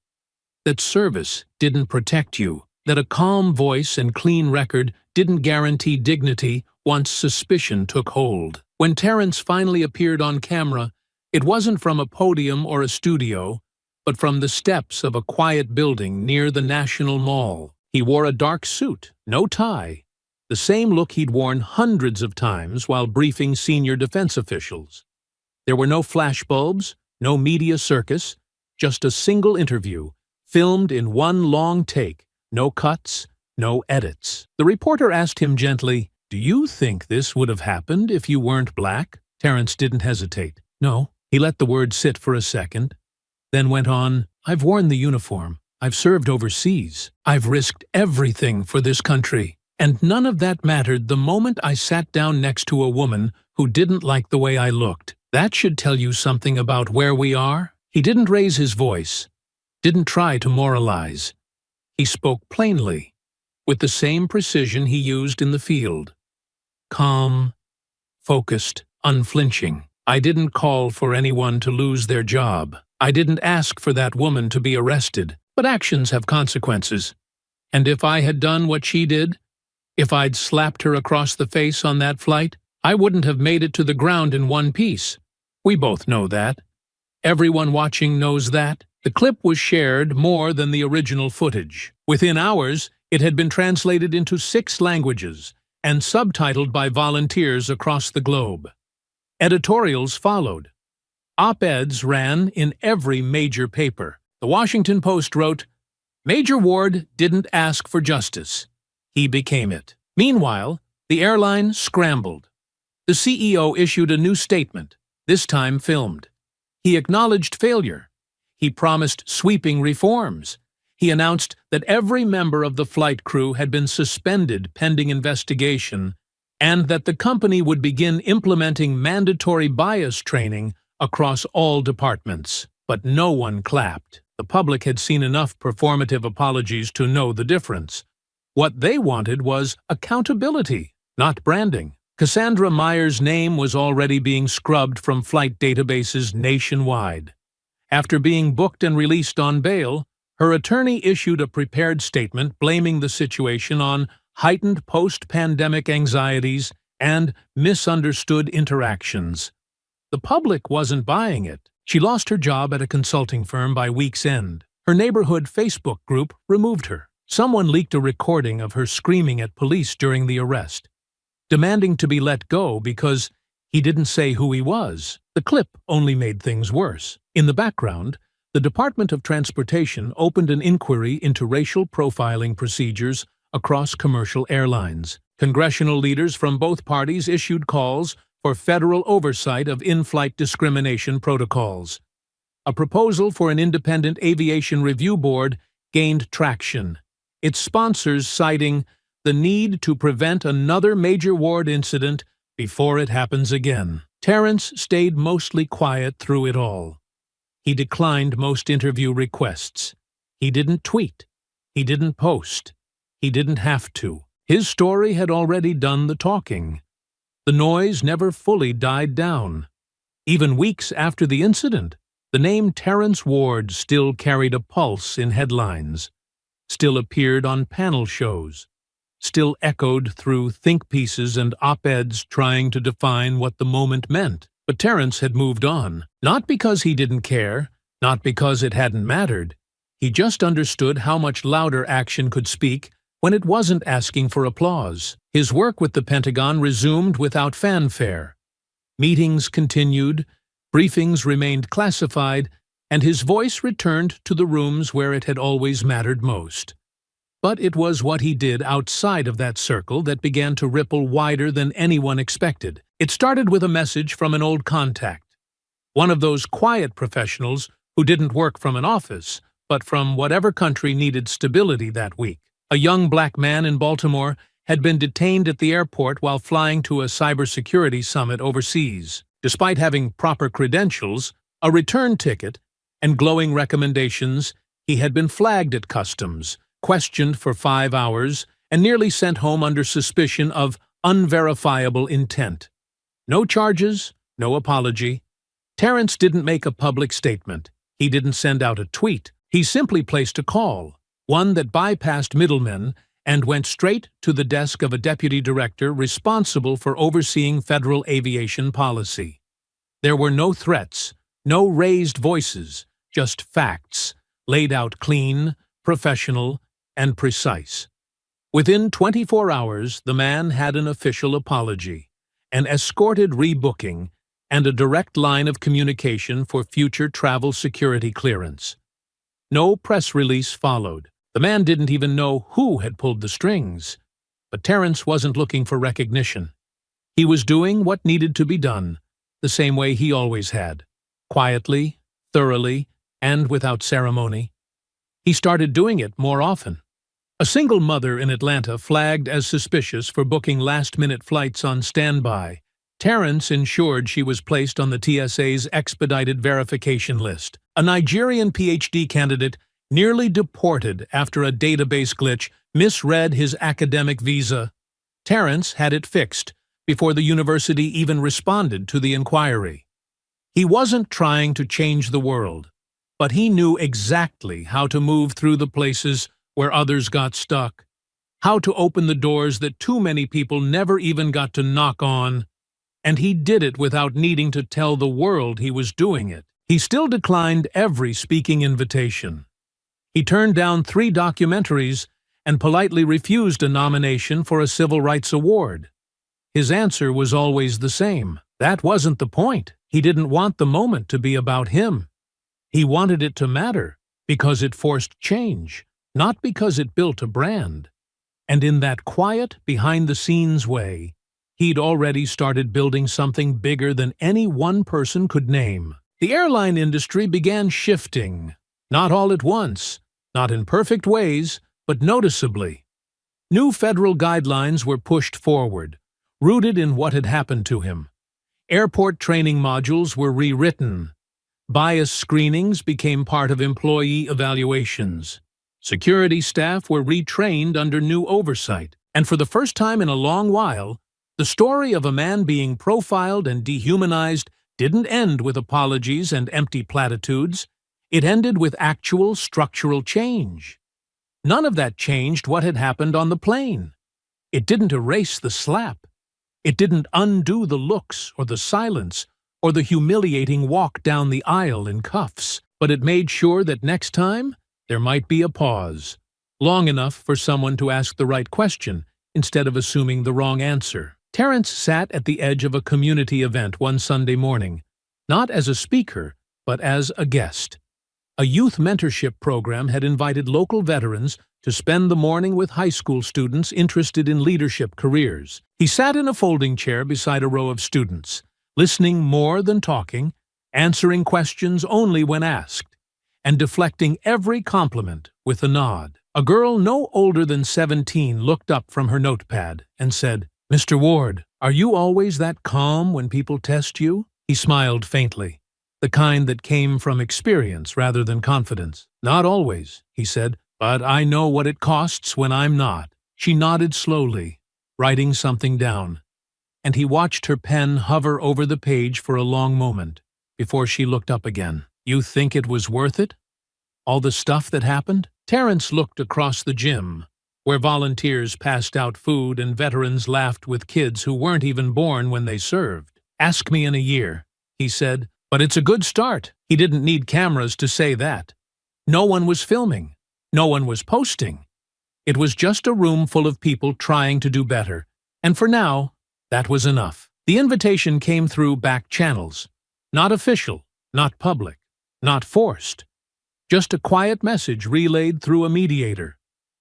that service didn't protect you, that a calm voice and clean record didn't guarantee dignity once suspicion took hold. When Terrence finally appeared on camera, it wasn't from a podium or a studio, but from the steps of a quiet building near the National Mall. He wore a dark suit, no tie, the same look he'd worn hundreds of times while briefing senior defense officials. There were no flashbulbs, no media circus, just a single interview, filmed in one long take, no cuts, no edits. The reporter asked him gently, "Do you think this would have happened if you weren't black?" Terrence didn't hesitate. No. He let the word sit for a second, then went on, "I've worn the uniform. I've served overseas. I've risked everything for this country. And none of that mattered the moment I sat down next to a woman who didn't like the way I looked. That should tell you something about where we are." He didn't raise his voice, didn't try to moralize. He spoke plainly, with the same precision he used in the field. Calm, focused, unflinching. "I didn't call for anyone to lose their job. I didn't ask for that woman to be arrested, but actions have consequences. And if I had done what she did, if I'd slapped her across the face on that flight, I wouldn't have made it to the ground in one piece. We both know that. Everyone watching knows that." The clip was shared more than the original footage. Within hours, it had been translated into 6 languages and subtitled by volunteers across the globe. Editorials followed. Op-eds ran in every major paper. The Washington Post wrote, "Major Ward didn't ask for justice. He became it." Meanwhile, the airline scrambled. The CEO issued a new statement, this time filmed. He acknowledged failure. He promised sweeping reforms. He announced that every member of the flight crew had been suspended pending investigation, and that the company would begin implementing mandatory bias training across all departments. But no one clapped. The public had seen enough performative apologies to know the difference. What they wanted was accountability, not branding. Cassandra Meyer's name was already being scrubbed from flight databases nationwide. After being booked and released on bail, her attorney issued a prepared statement blaming the situation on heightened post-pandemic anxieties and misunderstood interactions. The public wasn't buying it. She lost her job at a consulting firm by week's end. Her neighborhood Facebook group removed her. Someone leaked a recording of her screaming at police during the arrest, demanding to be let go because he didn't say who he was. The clip only made things worse. In the background, the Department of Transportation opened an inquiry into racial profiling procedures across commercial airlines. Congressional leaders from both parties issued calls for federal oversight of in-flight discrimination protocols. A proposal for an independent aviation review board gained traction, its sponsors citing the need to prevent another major Ward incident before it happens again. Terrence stayed mostly quiet through it all. He declined most interview requests. He didn't tweet. He didn't post. He didn't have to. His story had already done the talking. The noise never fully died down. Even weeks after the incident, the name Terrence Ward still carried a pulse in headlines, still appeared on panel shows, still echoed through think pieces and op-eds trying to define what the moment meant. But Terrence had moved on, not because he didn't care, not because it hadn't mattered. He just understood how much louder action could speak when it wasn't asking for applause. His work with the Pentagon resumed without fanfare. Meetings continued, briefings remained classified, and his voice returned to the rooms where it had always mattered most. But it was what he did outside of that circle that began to ripple wider than anyone expected. It started with a message from an old contact, one of those quiet professionals who didn't work from an office, but from whatever country needed stability that week. A young black man in Baltimore had been detained at the airport while flying to a cybersecurity summit overseas. Despite having proper credentials, a return ticket, and glowing recommendations, he had been flagged at customs, questioned for 5 hours, and nearly sent home under suspicion of unverifiable intent. No charges, no apology. Terrence didn't make a public statement. He didn't send out a tweet. He simply placed a call, one that bypassed middlemen and went straight to the desk of a deputy director responsible for overseeing federal aviation policy. There were no threats, no raised voices, just facts, laid out clean, professional, and precise. Within 24 hours, the man had an official apology, an escorted rebooking, and a direct line of communication for future travel security clearance. No press release followed. The man didn't even know who had pulled the strings. But Terrence wasn't looking for recognition. He was doing what needed to be done, the same way he always had, quietly, thoroughly, and without ceremony. He started doing it more often. A single mother in Atlanta flagged as suspicious for booking last-minute flights on standby. Terrence ensured she was placed on the TSA's expedited verification list. A Nigerian PhD candidate, nearly deported after a database glitch, misread his academic visa. Terrence had it fixed before the university even responded to the inquiry. He wasn't trying to change the world, but he knew exactly how to move through the places where others got stuck, how to open the doors that too many people never even got to knock on, and he did it without needing to tell the world he was doing it. He still declined every speaking invitation. He turned down 3 documentaries and politely refused a nomination for a civil rights award. His answer was always the same. That wasn't the point. He didn't want the moment to be about him. He wanted it to matter because it forced change, not because it built a brand. And in that quiet, behind-the-scenes way, he'd already started building something bigger than any one person could name. The airline industry began shifting, not all at once, not in perfect ways, but noticeably. New federal guidelines were pushed forward, rooted in what had happened to him. Airport training modules were rewritten. Bias screenings became part of employee evaluations. Security staff were retrained under new oversight, and for the first time in a long while, the story of a man being profiled and dehumanized didn't end with apologies and empty platitudes. It ended with actual structural change. None of that changed what had happened on the plane. It didn't erase the slap. It didn't undo the looks or the silence or the humiliating walk down the aisle in cuffs, but it made sure that next time there might be a pause, long enough for someone to ask the right question instead of assuming the wrong answer. Terrence sat at the edge of a community event one Sunday morning, not as a speaker, but as a guest. A youth mentorship program had invited local veterans to spend the morning with high school students interested in leadership careers. He sat in a folding chair beside a row of students, listening more than talking, answering questions only when asked, and deflecting every compliment with a nod. A girl no older than 17 looked up from her notepad and said, "Mr. Ward, are you always that calm when people test you?" He smiled faintly, the kind that came from experience rather than confidence. "Not always," he said, "but I know what it costs when I'm not." She nodded slowly, writing something down, and he watched her pen hover over the page for a long moment before she looked up again. "You think it was worth it? All the stuff that happened?" Terrence looked across the gym, where volunteers passed out food and veterans laughed with kids who weren't even born when they served. "Ask me in a year," he said, "but it's a good start." He didn't need cameras to say that. No one was filming. No one was posting. It was just a room full of people trying to do better, and for now, that was enough. The invitation came through back channels. Not official, not public, not forced. Just a quiet message relayed through a mediator.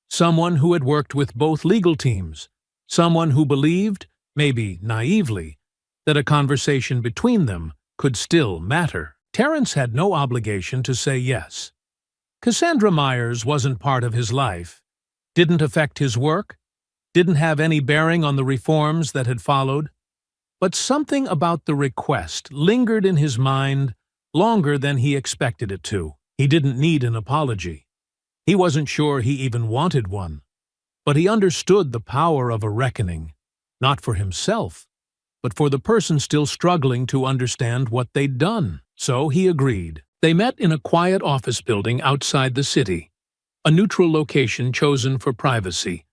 Someone who had worked with both legal teams. Someone who believed, maybe naively, that a conversation between them could still matter. Terrence had no obligation to say yes. Cassandra Myers wasn't part of his life, didn't affect his work, didn't have any bearing on the reforms that had followed. But something about the request lingered in his mind longer than he expected it to. He didn't need an apology. He wasn't sure he even wanted one. But he understood the power of a reckoning, not for himself, but for the person still struggling to understand what they'd done. So he agreed. They met in a quiet office building outside the city, a neutral location chosen for privacy,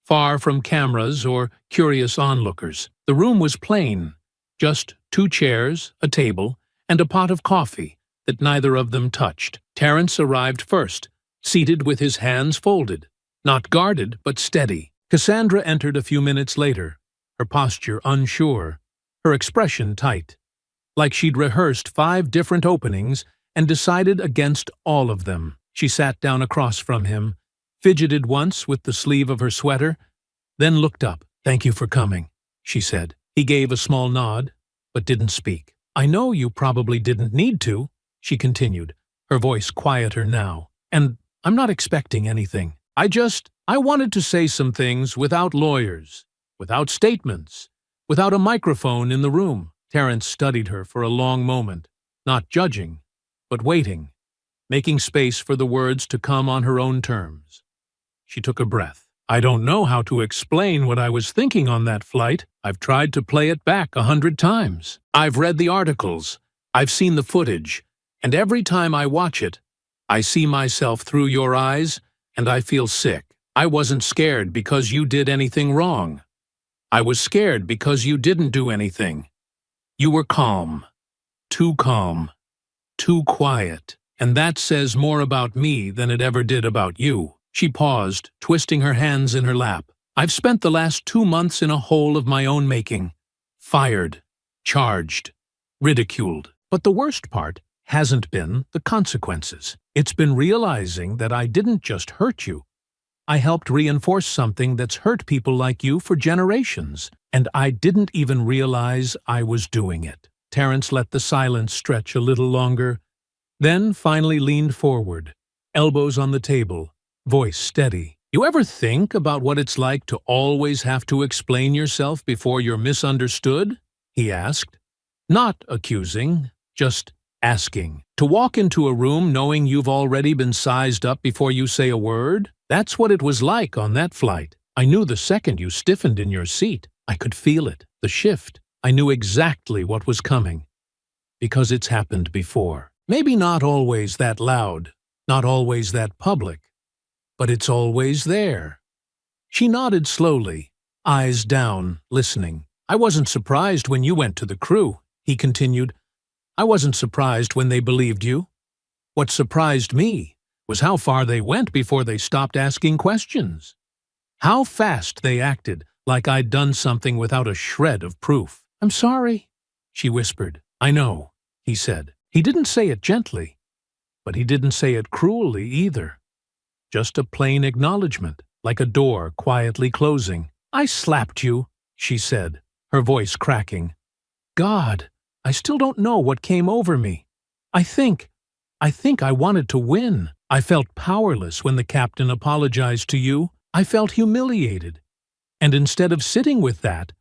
far from cameras or curious onlookers. The room was plain, just 2 chairs, a table, and a pot of coffee that neither of them touched. Terence arrived first, seated with his hands folded, not guarded but steady. Cassandra entered a few minutes later, her posture unsure, her expression tight, like she'd rehearsed 5 different openings and decided against all of them. She sat down across from him, fidgeted once with the sleeve of her sweater, then looked up. "Thank you for coming," she said. He gave a small nod, but didn't speak. "I know you probably didn't need to," she continued, her voice quieter now. "And I'm not expecting anything. I wanted to say some things without lawyers, without statements, without a microphone in the room." Terence studied her for a long moment, not judging, but waiting, making space for the words to come on her own terms. She took a breath. "I don't know how to explain what I was thinking on that flight. I've tried to play it back 100 times. I've read the articles, I've seen the footage, and every time I watch it, I see myself through your eyes, and I feel sick. I wasn't scared because you did anything wrong. I was scared because you didn't do anything. You were calm, too quiet, and that says more about me than it ever did about you." She paused, twisting her hands in her lap. "I've spent the last 2 months in a hole of my own making. Fired, charged, ridiculed. But the worst part hasn't been the consequences. It's been realizing that I didn't just hurt you. I helped reinforce something that's hurt people like you for generations, and I didn't even realize I was doing it." Terence let the silence stretch a little longer, then finally leaned forward, elbows on the table, voice steady. "You ever think about what it's like to always have to explain yourself before you're misunderstood?" he asked. Not accusing, just asking. "To walk into a room knowing you've already been sized up before you say a word? That's what it was like on that flight. I knew the second you stiffened in your seat. I could feel it, the shift. I knew exactly what was coming. Because it's happened before. Maybe not always that loud, not always that public, but it's always there." She nodded slowly, eyes down, listening. "I wasn't surprised when you went to the crew," he continued. "I wasn't surprised when they believed you. What surprised me was how far they went before they stopped asking questions. How fast they acted, like I'd done something without a shred of proof." "I'm sorry," she whispered. "I know," he said. He didn't say it gently, but he didn't say it cruelly either. Just a plain acknowledgement, like a door quietly closing. "I slapped you," she said, her voice cracking. "God, I still don't know what came over me. I think I wanted to win. I felt powerless when the captain apologized to you. I felt humiliated. And instead of sitting with that,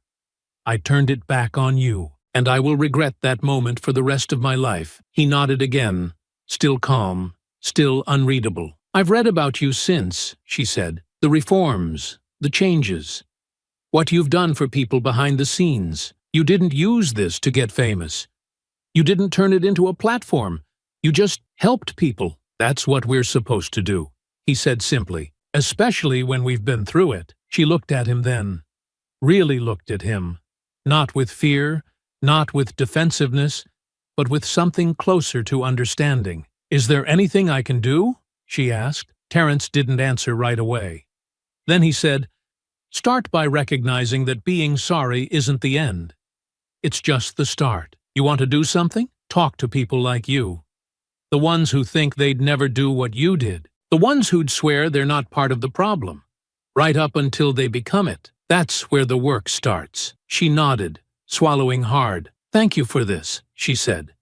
I turned it back on you. And I will regret that moment for the rest of my life." He nodded again, still calm, still unreadable. "I've read about you since," she said. "The reforms, the changes. What you've done for people behind the scenes. You didn't use this to get famous. You didn't turn it into a platform. You just helped people. That's what we're supposed to do," he said simply. "Especially when we've been through it." She looked at him then. Really looked at him. Not with fear, not with defensiveness, but with something closer to understanding. "Is there anything I can do?" she asked. Terence didn't answer right away. Then he said, "Start by recognizing that being sorry isn't the end. It's just the start. You want to do something? Talk to people like you. The ones who think they'd never do what you did. The ones who'd swear they're not part of the problem. Right up until they become it. That's where the work starts." She nodded, swallowing hard. "Thank you for this," she said.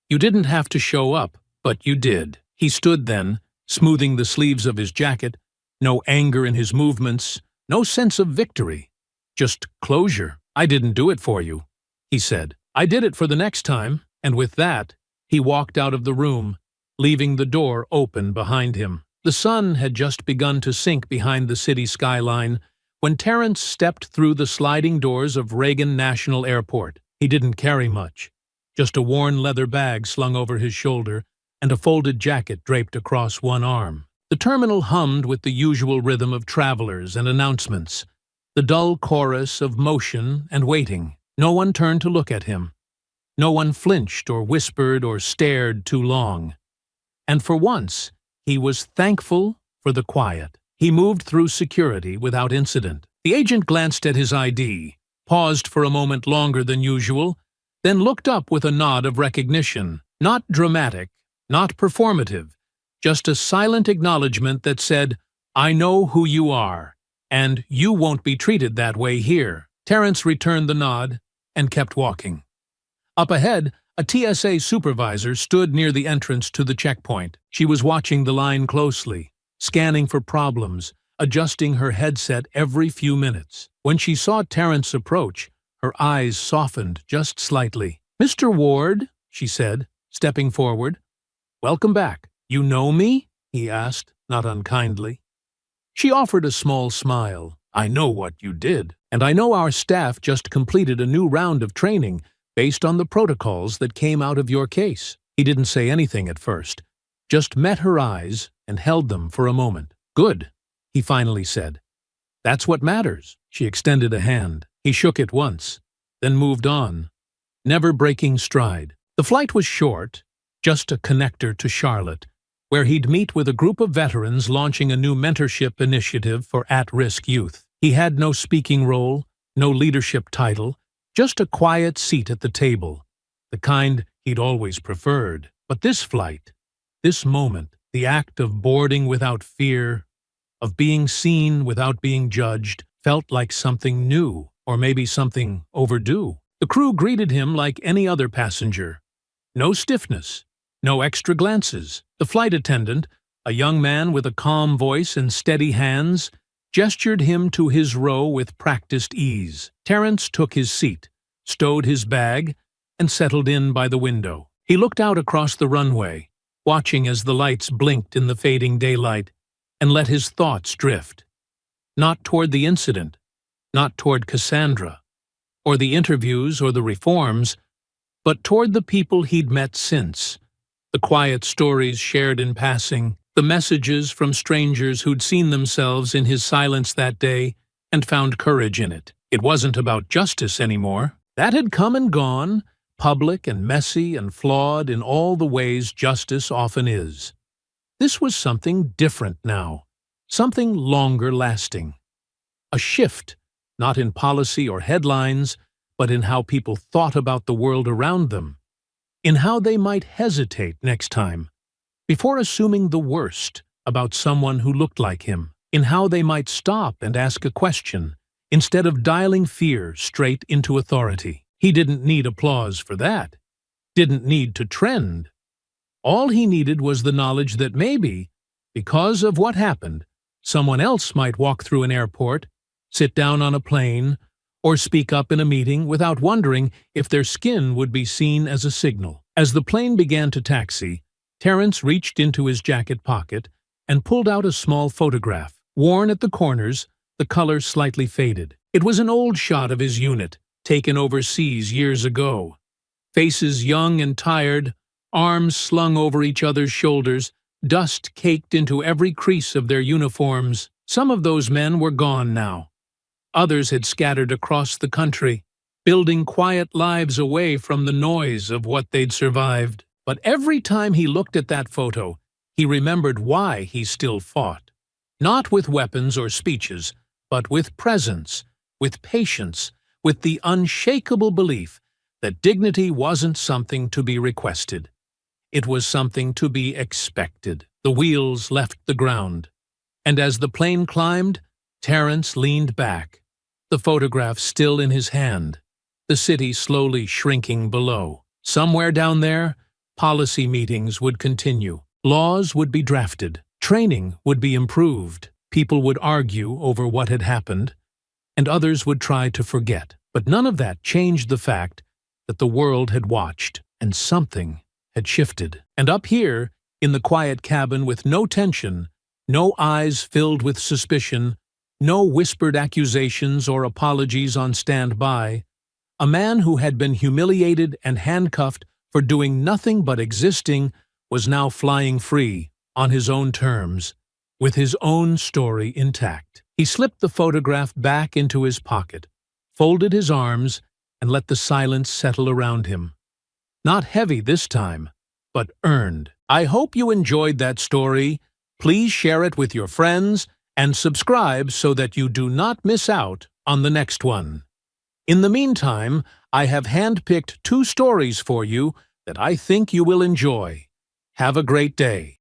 "You didn't have to show up, but you did." He stood then, smoothing the sleeves of his jacket, no anger in his movements, no sense of victory, just closure. "I didn't do it for you," he said. "I did it for the next time." And with that, he walked out of the room, leaving the door open behind him. The sun had just begun to sink behind the city skyline when Terence stepped through the sliding doors of Reagan National Airport. He didn't carry much, just a worn leather bag slung over his shoulder, and a folded jacket draped across one arm. The terminal hummed with the usual rhythm of travelers and announcements, the dull chorus of motion and waiting. No one turned to look at him. No one flinched or whispered or stared too long. And for once, he was thankful for the quiet. He moved through security without incident. The agent glanced at his ID, paused for a moment longer than usual, then looked up with a nod of recognition. Not dramatic, not performative, just a silent acknowledgement that said, "I know who you are, and you won't be treated that way here." Terrence returned the nod and kept walking. Up ahead, a TSA supervisor stood near the entrance to the checkpoint. She was watching the line closely, scanning for problems, adjusting her headset every few minutes. When she saw Terrence approach, her eyes softened just slightly. "Mr. Ward," she said, stepping forward. "Welcome back. You know me?" he asked, not unkindly. She offered a small smile. "I know what you did, and I know our staff just completed a new round of training based on the protocols that came out of your case." He didn't say anything at first, just met her eyes and held them for a moment. "Good," he finally said. "That's what matters." She extended a hand. He shook it once, then moved on, never breaking stride. The flight was short, just a connector to Charlotte, where he'd meet with a group of veterans launching a new mentorship initiative for at-risk youth. He had no speaking role, no leadership title, just a quiet seat at the table, the kind he'd always preferred. But this flight, this moment, the act of boarding without fear, of being seen without being judged, felt like something new, or maybe something overdue. The crew greeted him like any other passenger. No stiffness, no extra glances. The flight attendant, a young man with a calm voice and steady hands, gestured him to his row with practiced ease. Terrence took his seat, stowed his bag, and settled in by the window. He looked out across the runway, watching as the lights blinked in the fading daylight, and let his thoughts drift. Not toward the incident, not toward Cassandra, or the interviews or the reforms, but toward the people he'd met since, the quiet stories shared in passing, the messages from strangers who'd seen themselves in his silence that day and found courage in it. It wasn't about justice anymore. That had come and gone, public and messy and flawed in all the ways justice often is. This was something different now, something longer lasting. A shift, not in policy or headlines, but in how people thought about the world around them, in how they might hesitate next time, before assuming the worst about someone who looked like him, in how they might stop and ask a question, instead of dialing fear straight into authority. He didn't need applause for that, didn't need to trend. All he needed was the knowledge that maybe, because of what happened, someone else might walk through an airport, sit down on a plane, or speak up in a meeting without wondering if their skin would be seen as a signal. As the plane began to taxi, Terrence reached into his jacket pocket and pulled out a small photograph. Worn at the corners, the color slightly faded. It was an old shot of his unit, taken overseas years ago. Faces young and tired, arms slung over each other's shoulders, dust caked into every crease of their uniforms. Some of those men were gone now. Others had scattered across the country, building quiet lives away from the noise of what they'd survived. But every time he looked at that photo, he remembered why he still fought. Not with weapons or speeches, but with presence, with patience, with the unshakable belief that dignity wasn't something to be requested. It was something to be expected. The wheels left the ground, and as the plane climbed, Terrence leaned back, the photograph still in his hand, the city slowly shrinking below. Somewhere down there, policy meetings would continue, laws would be drafted, training would be improved, people would argue over what had happened, and others would try to forget. But none of that changed the fact that the world had watched, and something had shifted. And up here, in the quiet cabin with no tension, no eyes filled with suspicion, no whispered accusations or apologies on standby, a man who had been humiliated and handcuffed for doing nothing but existing was now flying free, on his own terms, with his own story intact. He slipped the photograph back into his pocket, folded his arms, and let the silence settle around him. Not heavy this time, but earned. I hope you enjoyed that story. Please share it with your friends and subscribe so that you do not miss out on the next one. In the meantime, I have handpicked 2 stories for you that I think you will enjoy. Have a great day.